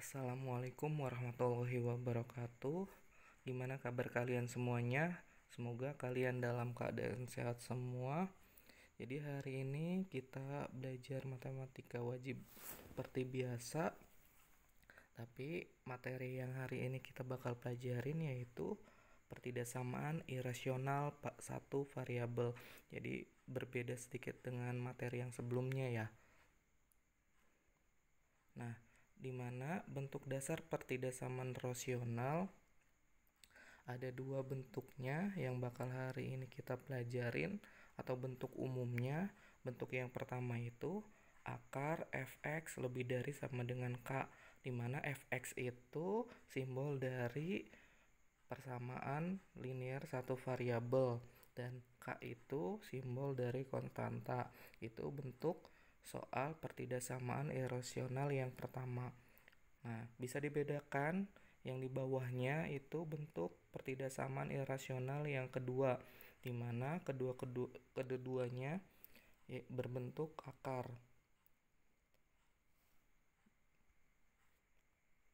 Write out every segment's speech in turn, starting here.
Assalamualaikum warahmatullahi wabarakatuh. Gimana kabar kalian semuanya? Semoga kalian dalam keadaan sehat semua. Jadi hari ini kita belajar matematika wajib seperti biasa. Tapi materi yang hari ini kita bakal pelajarin yaitu pertidasamaan irasional satu variabel. Jadi berbeda sedikit dengan materi yang sebelumnya ya. Nah, di mana bentuk dasar pertidasamaan rasional ada dua bentuknya yang bakal hari ini kita pelajarin atau bentuk umumnya. Bentuk yang pertama itu akar fx lebih dari sama dengan k, di mana fx itu simbol dari persamaan linear satu variabel dan k itu simbol dari konstanta. Itu bentuk soal pertidasamaan irasional yang pertama. Nah, bisa dibedakan yang di bawahnya itu bentuk pertidasamaan irasional yang kedua, di mana keduanya berbentuk akar.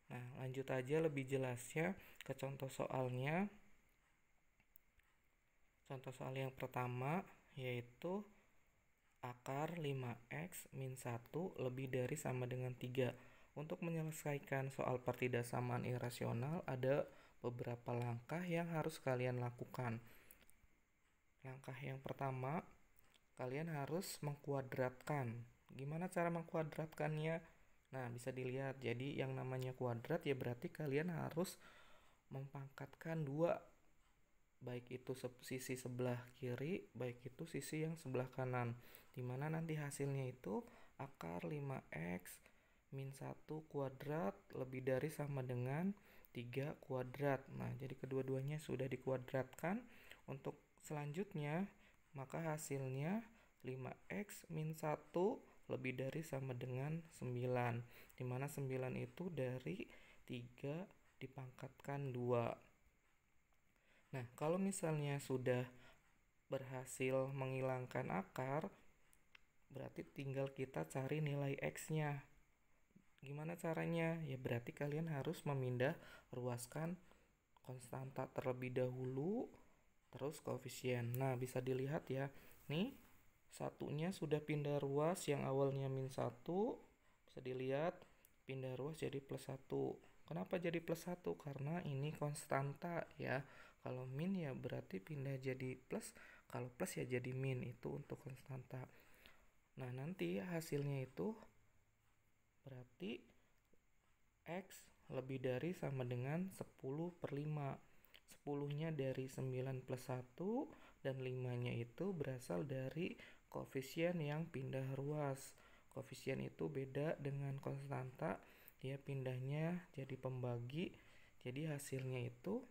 Nah, lanjut aja lebih jelasnya ke contoh soalnya. Contoh soal yang pertama yaitu akar 5x min 1 lebih dari sama dengan 3. Untuk menyelesaikan soal pertidasamaan irasional ada beberapa langkah yang harus kalian lakukan. Langkah yang pertama, kalian harus mengkuadratkan. Gimana cara mengkuadratkannya? Nah, bisa dilihat. Jadi yang namanya kuadrat ya berarti kalian harus mempangkatkan 2, baik itu sisi sebelah kiri, baik itu sisi yang sebelah kanan, dimana nanti hasilnya itu akar 5x min 1 kuadrat lebih dari sama dengan 3 kuadrat. Nah, jadi kedua-duanya sudah dikuadratkan. Untuk selanjutnya, maka hasilnya 5x min 1 lebih dari sama dengan 9, dimana 9 itu dari 3 dipangkatkan 2. Nah, kalau misalnya sudah berhasil menghilangkan akar, berarti tinggal kita cari nilai x-nya. Gimana caranya? Ya berarti kalian harus memindah ruaskan konstanta terlebih dahulu, terus koefisien. Nah, bisa dilihat ya. Nih, satunya sudah pindah ruas yang awalnya min 1. Bisa dilihat pindah ruas jadi plus 1. Kenapa jadi plus 1? Karena ini konstanta ya. Kalau min ya berarti pindah jadi plus, kalau plus ya jadi min, itu untuk konstanta. Nah, nanti hasilnya itu berarti x lebih dari sama dengan 10/5. 10-nya dari 9 plus 1 dan 5-nya itu berasal dari koefisien yang pindah ruas. Koefisien itu beda dengan konstanta, dia pindahnya jadi pembagi. Jadi hasilnya itu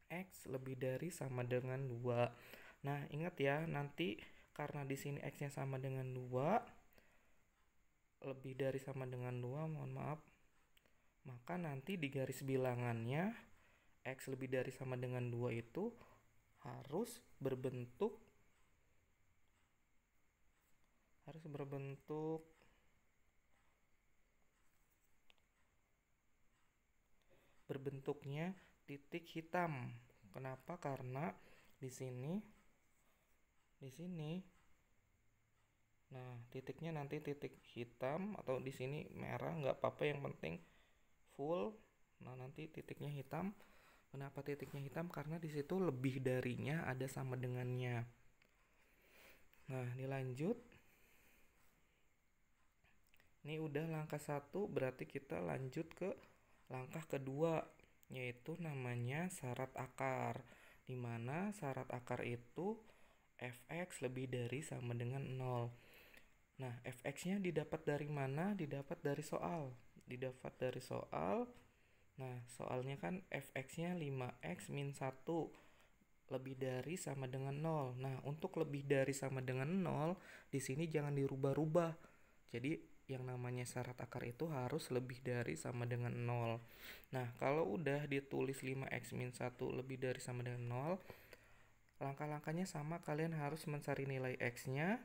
x lebih dari sama dengan 2. Nah, ingat ya, nanti karena di sini x-nya sama dengan 2, lebih dari sama dengan 2, mohon maaf. Maka nanti di garis bilangannya x lebih dari sama dengan 2 itu harus berbentuk berbentuknya titik hitam. Kenapa? Karena di sini nah, titiknya nanti titik hitam, atau di sini merah nggak apa-apa, yang penting full. Nah, nanti titiknya hitam. Kenapa titiknya hitam? Karena di situ lebih darinya ada sama dengannya. Nah, dilanjut. Ini udah langkah 1, berarti kita lanjut ke langkah kedua, yaitu namanya syarat akar. Dimana syarat akar itu fx lebih dari sama dengan 0. Nah, fx-nya didapat dari mana? Didapat dari soal. Nah, soalnya kan fx-nya 5x min 1 lebih dari sama dengan 0. Nah, untuk lebih dari sama dengan 0, di sini jangan dirubah-rubah. Jadi, yang namanya syarat akar itu harus lebih dari sama dengan 0. Nah, kalau udah ditulis 5x min 1 lebih dari sama dengan 0, langkah-langkahnya sama, kalian harus mencari nilai x-nya.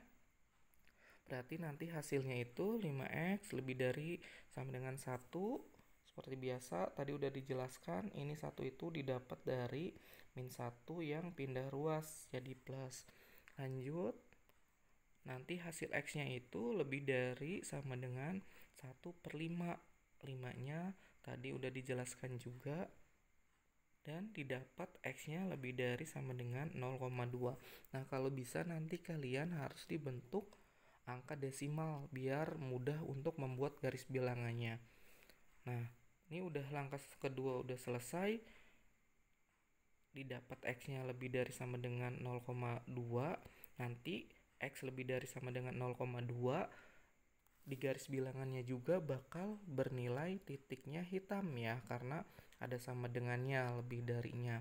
Berarti nanti hasilnya itu 5x lebih dari sama dengan 1 Seperti biasa tadi udah dijelaskan, ini 1 itu didapat dari min 1 yang pindah ruas jadi plus. Lanjut, nanti hasil X-nya itu lebih dari sama dengan 1/5. 5-nya tadi udah dijelaskan juga. Dan didapat X-nya lebih dari sama dengan 0,2. Nah, kalau bisa nanti kalian harus dibentuk angka desimal biar mudah untuk membuat garis bilangannya. Nah, ini udah langkah kedua udah selesai. Didapat X-nya lebih dari sama dengan 0,2. Nanti X lebih dari sama dengan 0,2. Di garis bilangannya juga bakal bernilai titiknya hitam ya, karena ada sama dengannya lebih darinya.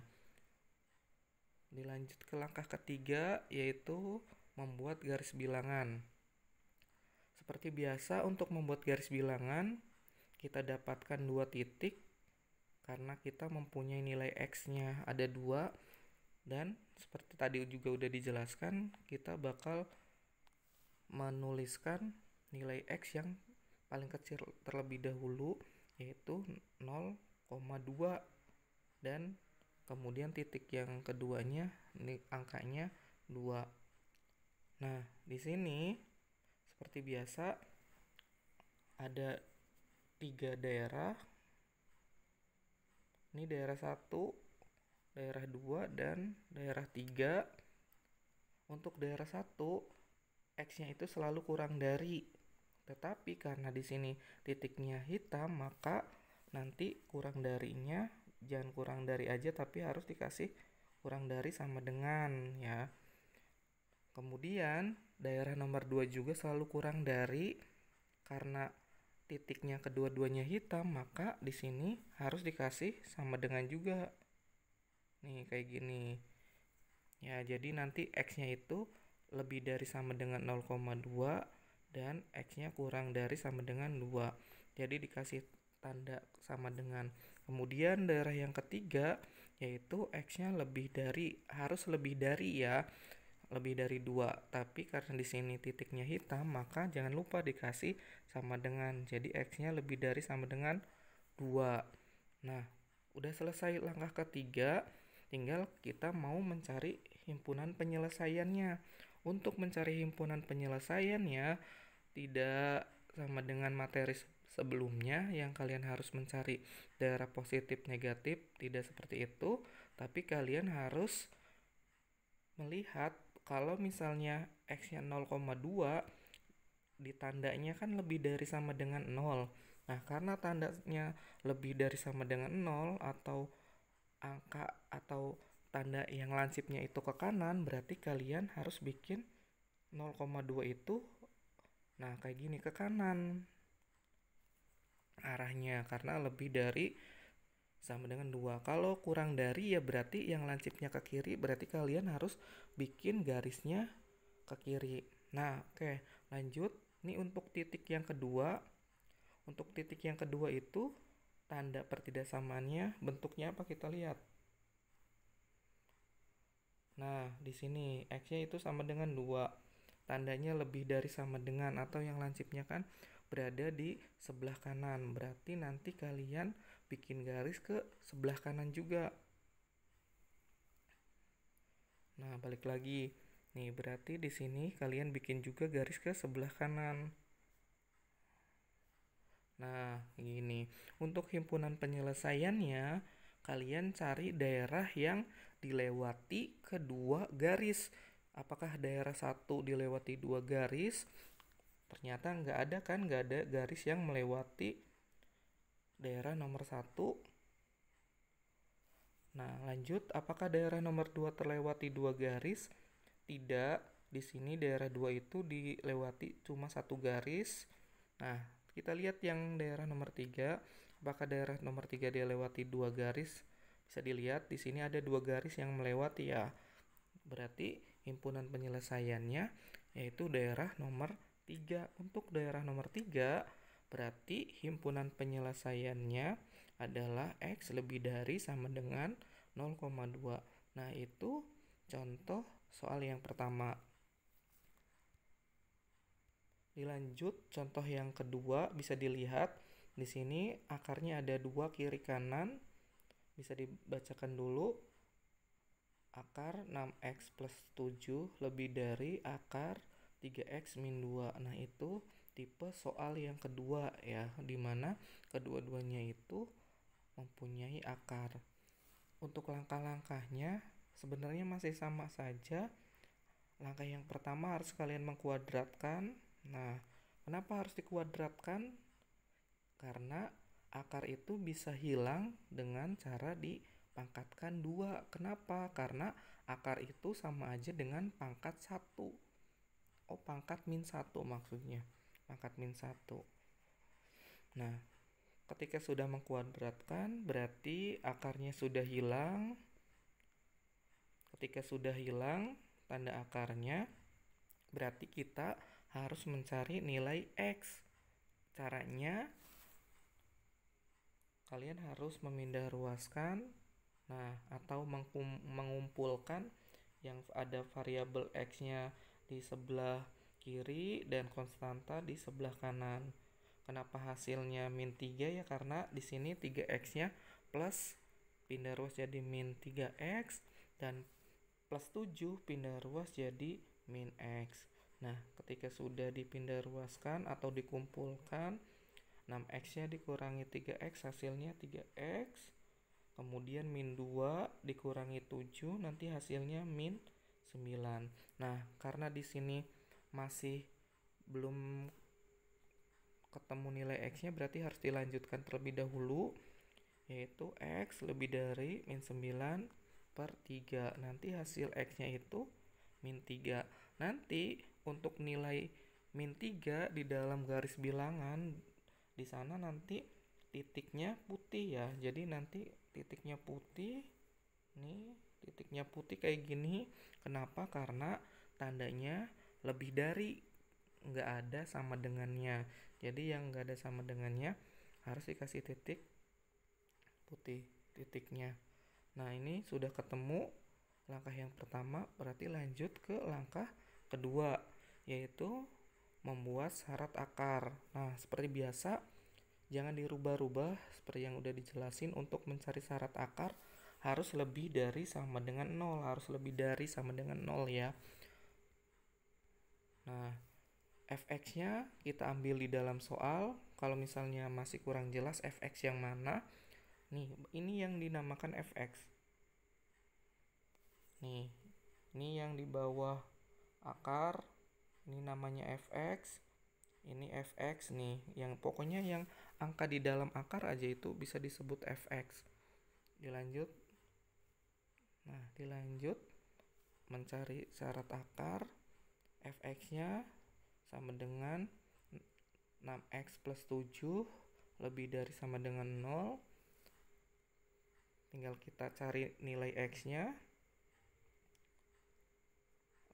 Dilanjut ke langkah ketiga, yaitu membuat garis bilangan. Seperti biasa untuk membuat garis bilangan, kita dapatkan 2 titik karena kita mempunyai nilai X-nya ada 2, dan seperti tadi juga udah dijelaskan, kita bakal menuliskan nilai X yang paling kecil terlebih dahulu, yaitu 0,2, dan kemudian titik yang keduanya ini angkanya 2. Nah, di sini seperti biasa ada 3 daerah. Ini daerah 1, daerah 2, dan daerah 3. Untuk daerah 1, X-nya itu selalu kurang dari. Tetapi karena di sini titiknya hitam, maka nanti kurang darinya jangan kurang dari aja, tapi harus dikasih kurang dari sama dengan ya. Kemudian daerah nomor 2 juga selalu kurang dari, karena titiknya kedua-duanya hitam, maka di sini harus dikasih sama dengan juga. Nih kayak gini. Ya, jadi nanti X-nya itu lebih dari sama dengan 0,2 dan X-nya kurang dari sama dengan 2. Jadi dikasih tanda sama dengan. Kemudian daerah yang ketiga yaitu X-nya harus lebih dari ya. Lebih dari 2, tapi karena di sini titiknya hitam, maka jangan lupa dikasih sama dengan. Jadi X-nya lebih dari sama dengan 2. Nah, udah selesai langkah ketiga, tinggal kita mau mencari himpunan penyelesaiannya. Untuk mencari himpunan penyelesaiannya tidak sama dengan materi sebelumnya yang kalian harus mencari daerah positif negatif, tidak seperti itu, tapi kalian harus melihat kalau misalnya X-nya 0,2, ditandanya kan lebih dari sama dengan 0. Nah, karena tandanya lebih dari sama dengan 0 atau angka atau tanda yang lansipnya itu ke kanan, berarti kalian harus bikin 0,2 itu nah kayak gini ke kanan arahnya, karena lebih dari sama dengan 2. Kalau kurang dari ya berarti yang lancipnya ke kiri, berarti kalian harus bikin garisnya ke kiri. Nah, oke, lanjut. Ini untuk titik yang kedua. Untuk titik yang kedua itu tanda pertidaksamaannya bentuknya apa kita lihat. Nah, di sini X-nya itu sama dengan 2. Tandanya lebih dari sama dengan, atau yang lancipnya kan berada di sebelah kanan. Berarti nanti kalian bikin garis ke sebelah kanan juga. Nah, balik lagi. Nih, berarti di sini kalian bikin juga garis ke sebelah kanan. Nah, gini. Untuk himpunan penyelesaiannya, kalian cari daerah yang dilewati kedua garis. Apakah daerah 1 dilewati 2 garis? Ternyata nggak ada kan, nggak ada garis yang melewati daerah nomor 1. Nah, lanjut, apakah daerah nomor 2 terlewati 2 garis? Tidak, di sini daerah 2 itu dilewati cuma 1 garis. Nah, kita lihat yang daerah nomor 3. Apakah daerah nomor 3 dilewati 2 garis? Bisa dilihat di sini ada 2 garis yang melewati ya. Berarti himpunan penyelesaiannya yaitu daerah nomor 3. Untuk daerah nomor 3, berarti himpunan penyelesaiannya adalah X lebih dari sama dengan 0,2. Nah, itu contoh soal yang pertama. Dilanjut contoh yang kedua, bisa dilihat di sini akarnya ada 2 kiri kanan. Bisa dibacakan dulu. Akar 6x plus 7 lebih dari akar 3x min 2. Nah, itu tipe soal yang kedua ya, dimana kedua-duanya itu mempunyai akar. Untuk langkah-langkahnya sebenarnya masih sama saja. Langkah yang pertama harus kalian mengkuadratkan. Nah, kenapa harus dikuadratkan? Karena akar itu bisa hilang dengan cara dipangkatkan 2. Kenapa? Karena akar itu sama aja dengan pangkat 1. Oh, pangkat min 1 maksudnya. Pangkat min 1. Nah, ketika sudah mengkuadratkan berarti akarnya sudah hilang. Ketika sudah hilang tanda akarnya, berarti kita harus mencari nilai X. Caranya kalian harus memindah ruaskan, atau mengumpulkan yang ada variabel X-nya di sebelah kiri dan konstanta di sebelah kanan. Kenapa hasilnya min 3 ya? Karena di sini 3X-nya plus pindah ruas jadi min 3X dan plus 7 pindah ruas jadi min X. Nah, ketika sudah dipindah ruaskan atau dikumpulkan, 6X-nya dikurangi 3X hasilnya 3X. Kemudian min 2 dikurangi 7 nanti hasilnya min 9. Nah, karena di sini masih belum ketemu nilai X-nya berarti harus dilanjutkan terlebih dahulu, yaitu X lebih dari min 9 per 3. Nanti hasil X-nya itu min 3. Nanti untuk nilai min 3 di dalam garis bilangan, di sana nanti titiknya putih ya. Jadi nanti titiknya putih. Nih, titiknya putih kayak gini. Kenapa? Karena tandanya lebih dari, nggak ada sama dengannya. Jadi yang nggak ada sama dengannya harus dikasih titik putih titiknya. Nah, ini sudah ketemu langkah yang pertama, berarti lanjut ke langkah kedua, yaitu membuat syarat akar. Nah, seperti biasa, jangan dirubah-rubah seperti yang udah dijelasin. Untuk mencari syarat akar harus lebih dari sama dengan 0, harus lebih dari sama dengan 0 ya. Nah, fx-nya kita ambil di dalam soal. Kalau misalnya masih kurang jelas fx yang mana, nih, ini yang dinamakan fx. Nih, ini yang di bawah akar, ini namanya fx. Ini fx nih, yang pokoknya yang angka di dalam akar aja itu bisa disebut fx. Dilanjut mencari syarat akar. Fx-nya sama dengan 6x plus 7 lebih dari sama dengan 0. Tinggal kita cari nilai x-nya.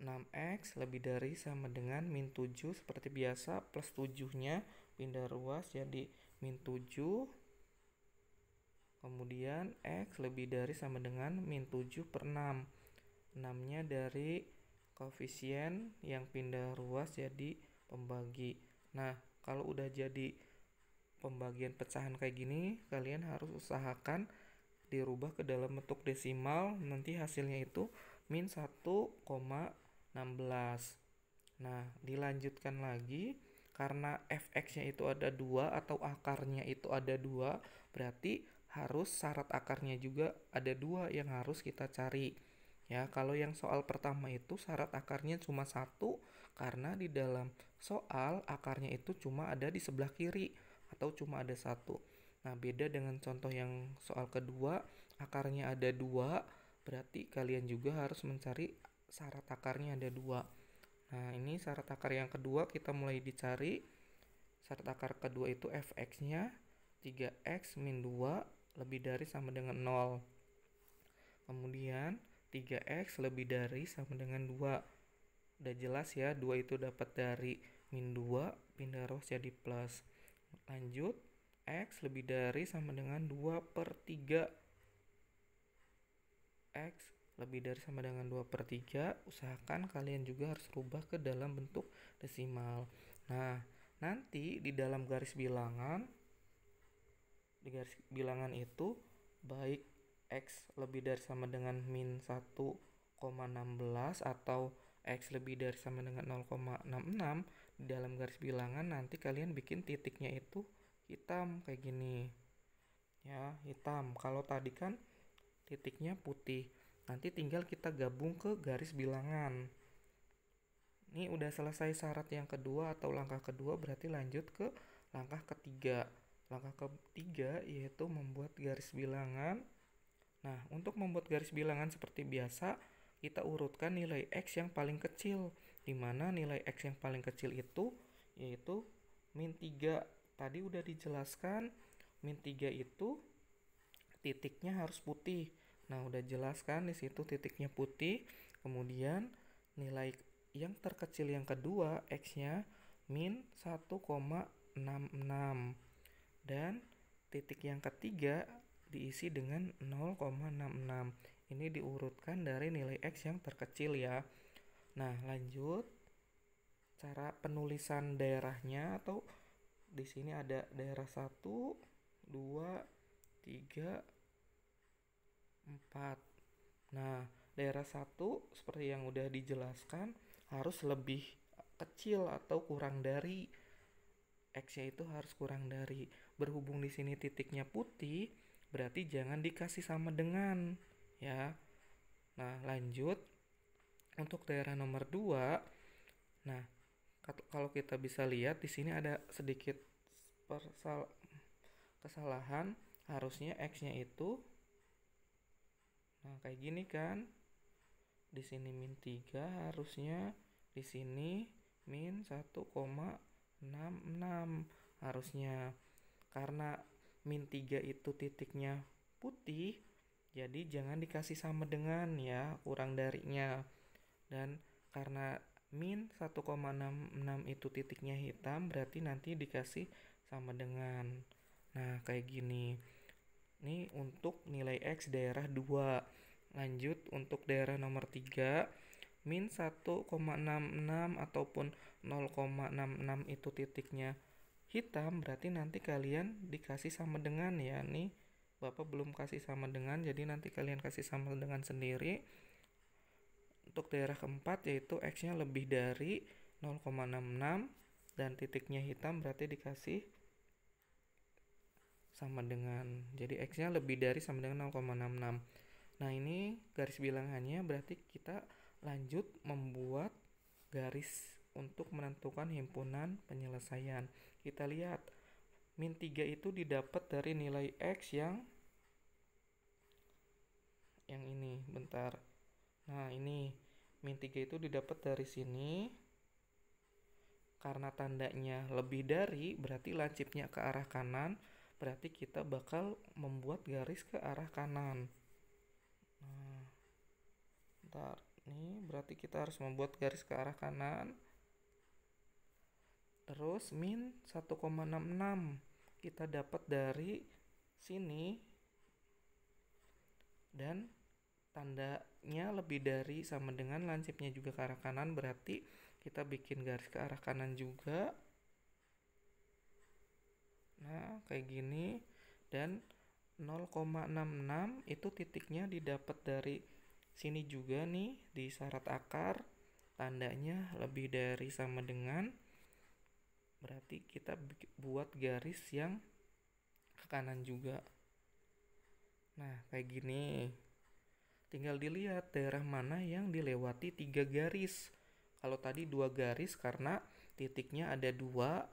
6x lebih dari sama dengan min 7 seperti biasa, plus 7-nya pindah ruas jadi min 7. Kemudian x lebih dari sama dengan min 7 per 6. 6-nya dari koefisien yang pindah ruas jadi pembagi. Nah, kalau udah jadi pembagian pecahan kayak gini, kalian harus usahakan dirubah ke dalam bentuk desimal. Nanti hasilnya itu min 1,16. Nah, dilanjutkan lagi. Karena fx-nya itu ada 2 atau akarnya itu ada 2, berarti harus syarat akarnya juga ada 2 yang harus kita cari. Ya, kalau yang soal pertama itu syarat akarnya cuma 1, karena di dalam soal akarnya itu cuma ada di sebelah kiri atau cuma ada 1. Nah, beda dengan contoh yang soal kedua, akarnya ada 2, berarti kalian juga harus mencari syarat akarnya ada 2. Nah, ini syarat akar yang kedua kita mulai dicari. Syarat akar kedua itu fx-nya 3x min 2 lebih dari sama dengan 0. Kemudian 3x lebih dari sama dengan 2. Udah jelas ya, 2 itu dapat dari min 2, pindah ruas jadi plus. Lanjut, x lebih dari sama dengan 2 per 3. X lebih dari sama dengan 2 per 3, usahakan kalian juga harus rubah ke dalam bentuk desimal. Nah, nanti di dalam garis bilangan garis bilangan itu baik X lebih dari sama dengan min 1,16 atau X lebih dari sama dengan 0,66 di dalam garis bilangan, nanti kalian bikin titiknya itu hitam kayak gini ya, hitam. Kalau tadi kan titiknya putih, nanti tinggal kita gabung ke garis bilangan. Ini udah selesai syarat yang kedua atau langkah kedua, berarti lanjut ke langkah ketiga. Langkah ketiga yaitu membuat garis bilangan. Nah, untuk membuat garis bilangan seperti biasa, kita urutkan nilai X yang paling kecil, di mana nilai X yang paling kecil itu yaitu min 3. Tadi udah dijelaskan, min 3 itu titiknya harus putih. Nah, udah jelaskan di situ titiknya putih. Kemudian nilai yang terkecil yang kedua X-nya min 1,66 dan titik yang ketiga diisi dengan 0,66. Ini diurutkan dari nilai X yang terkecil ya. Nah, lanjut cara penulisan daerahnya, atau di sini ada daerah 1, 2, 3, 4. Nah, daerah 1 seperti yang udah dijelaskan harus lebih kecil atau kurang dari X-nya itu harus kurang dari. Berhubung di sini titiknya putih, berarti jangan dikasih sama dengan ya. Nah, lanjut untuk daerah nomor 2. Nah, kalau kita bisa lihat di sini ada sedikit kesalahan. Harusnya X-nya itu kayak gini kan. Di sini min 3, harusnya di sini min 1,66 harusnya. Karena min 3 itu titiknya putih, jadi jangan dikasih sama dengan ya, kurang darinya. Dan karena min 1,66 itu titiknya hitam, berarti nanti dikasih sama dengan. Nah, kayak gini. Ini untuk nilai X daerah 2. Lanjut untuk daerah nomor 3, min 1,66 ataupun 0,66 itu titiknya hitam, berarti nanti kalian dikasih sama dengan ya. Nih Bapak belum kasih sama dengan, jadi nanti kalian kasih sama dengan sendiri. Untuk daerah keempat yaitu X-nya lebih dari 0,66 dan titiknya hitam, berarti dikasih sama dengan. Jadi X-nya lebih dari sama dengan 0,66. Nah, ini garis bilangannya, berarti kita lanjut membuat garis untuk menentukan himpunan penyelesaian. Kita lihat, min 3 itu didapat dari nilai X yang ini, bentar. Nah, ini min 3 itu didapat dari sini. Karena tandanya lebih dari, berarti lancipnya ke arah kanan, berarti kita bakal membuat garis ke arah kanan. Nah, bentar. Ini berarti kita harus membuat garis ke arah kanan. Terus min 1,66 kita dapat dari sini. Dan tandanya lebih dari sama dengan lancipnya juga ke arah kanan, berarti kita bikin garis ke arah kanan juga. Nah, kayak gini. Dan 0,66 itu titiknya didapat dari sini juga nih, di syarat akar. Tandanya lebih dari sama dengan, berarti kita buat garis yang ke kanan juga. Nah, kayak gini. Tinggal dilihat daerah mana yang dilewati 3 garis. Kalau tadi 2 garis karena titiknya ada 2,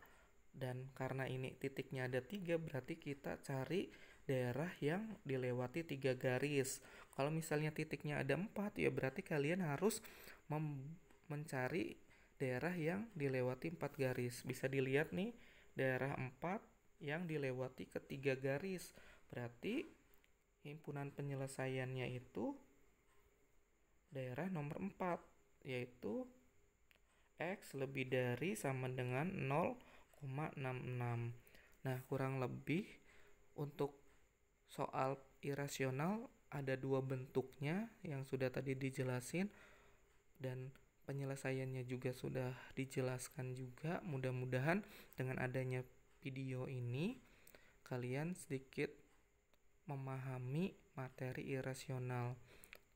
dan karena ini titiknya ada 3, berarti kita cari daerah yang dilewati 3 garis. Kalau misalnya titiknya ada 4, ya berarti kalian harus mencari daerah yang dilewati 4 garis. Bisa dilihat nih, daerah 4 yang dilewati ke 3 garis. Berarti himpunan penyelesaiannya itu daerah nomor 4, yaitu X lebih dari sama dengan 0,66. Nah, kurang lebih untuk soal irasional ada 2 bentuknya yang sudah tadi dijelasin, dan penyelesaiannya juga sudah dijelaskan juga. Mudah-mudahan dengan adanya video ini kalian sedikit memahami materi irasional.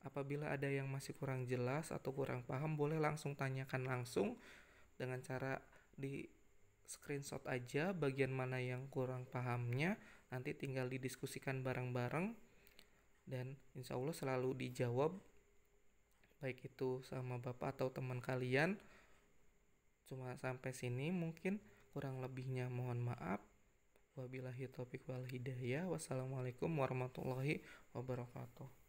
Apabila ada yang masih kurang jelas atau kurang paham, boleh langsung tanyakan langsung dengan cara di screenshot aja bagian mana yang kurang pahamnya, nanti tinggal didiskusikan bareng-bareng dan insya Allah selalu dijawab, baik itu sama bapak atau teman kalian. Cuma sampai sini mungkin, kurang lebihnya mohon maaf. Wabillahi taufiq wal hidayah. Wassalamualaikum warahmatullahi wabarakatuh.